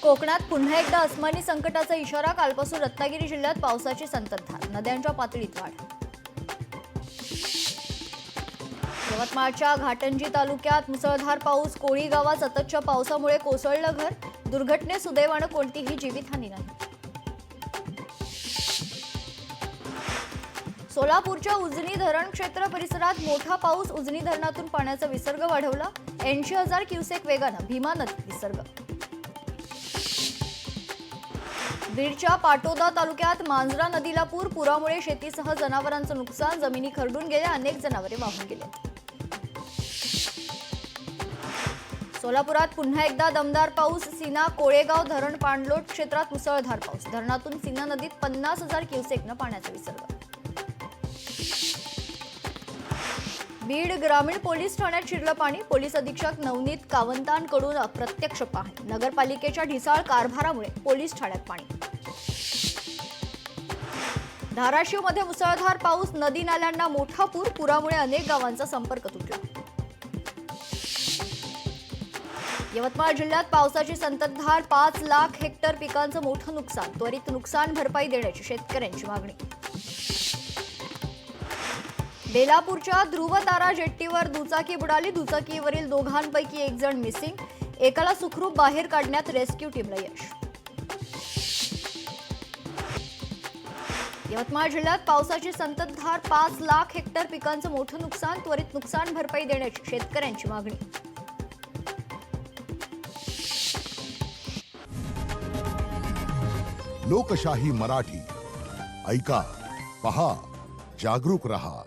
कोकणात पुन्हा एकदा अस्मानी संकटाचा इशारा. कालपासून रत्नागिरी जिल्ह्यात पावसाची संततधार, नद्यांच्या पातळीत वाढ. यवतमाळच्या घाटंजी तालुक्यात मुसळधार पाऊस. कोळी गावात सततच्या पावसामुळे कोसळलं घर. दुर्घटनेत सुदैवानं कोणतीही जीवितहानी नाही. सोलापूरच्या उजनी धरण क्षेत्र परिसरात मोठा पाऊस. उजनी धरणातून पाण्याचा विसर्ग वाढवला. 80,000 क्युसेक वेगानं भीमा नदीत विसर्ग. बीडच्या पाटोदा तालुक्यात मांजरा नदीला पूर. पुरामुळे शेतीसह जनावरांचं नुकसान. जमिनी खरडून गेल्या. अनेक जनावरे वाहून गेले. सोलापुरात पुन्हा एकदा दमदार पाऊस. सीना कोळेगाव धरण पाणलोट क्षेत्रात मुसळधार पाऊस. धरणातून सीना नदीत 50,000 क्युसेकनं पाण्याचा विसर्ग. बीड ग्रामीण पोलीस ठाण्यात शिरलं पाणी. पोलीस अधीक्षक नवनीत कावंतांकडून प्रत्यक्ष पाहणी. नगरपालिकेच्या ढिसाळ कारभारामुळे पोलीस ठाण्यात पाणी. धाराशिवमध्ये मुसळधार पाऊस. नदी नाल्यांना मोठा पूर. पुरामुळे अनेक गावांचा संपर्क तुटला. यवतमाळ जिल्ह्यात पावसाची संततधार. 5 लाख हेक्टर पिकांचं मोठं नुकसान. त्वरित नुकसान भरपाई देण्याची शेतकऱ्यांची मागणी. बेलापूरच्या ध्रुवतारा जेट्टीवर दुचाकी बुडाली. दुचाकीवरील दोघांपैकी एक जण मिसिंग. एकाला सुखरूप बाहेर काढण्यात रेस्क्यू टीमला यश. यवतमाळ जिल्ह्यात पावसाची संततधार. 5 लाख हेक्टर पिकांचं मोठं नुकसान. त्वरित नुकसान भरपाई देण्याची शेतकऱ्यांची मागणी. लोकशाही मराठी ऐका, पहा, जागरूक रहा.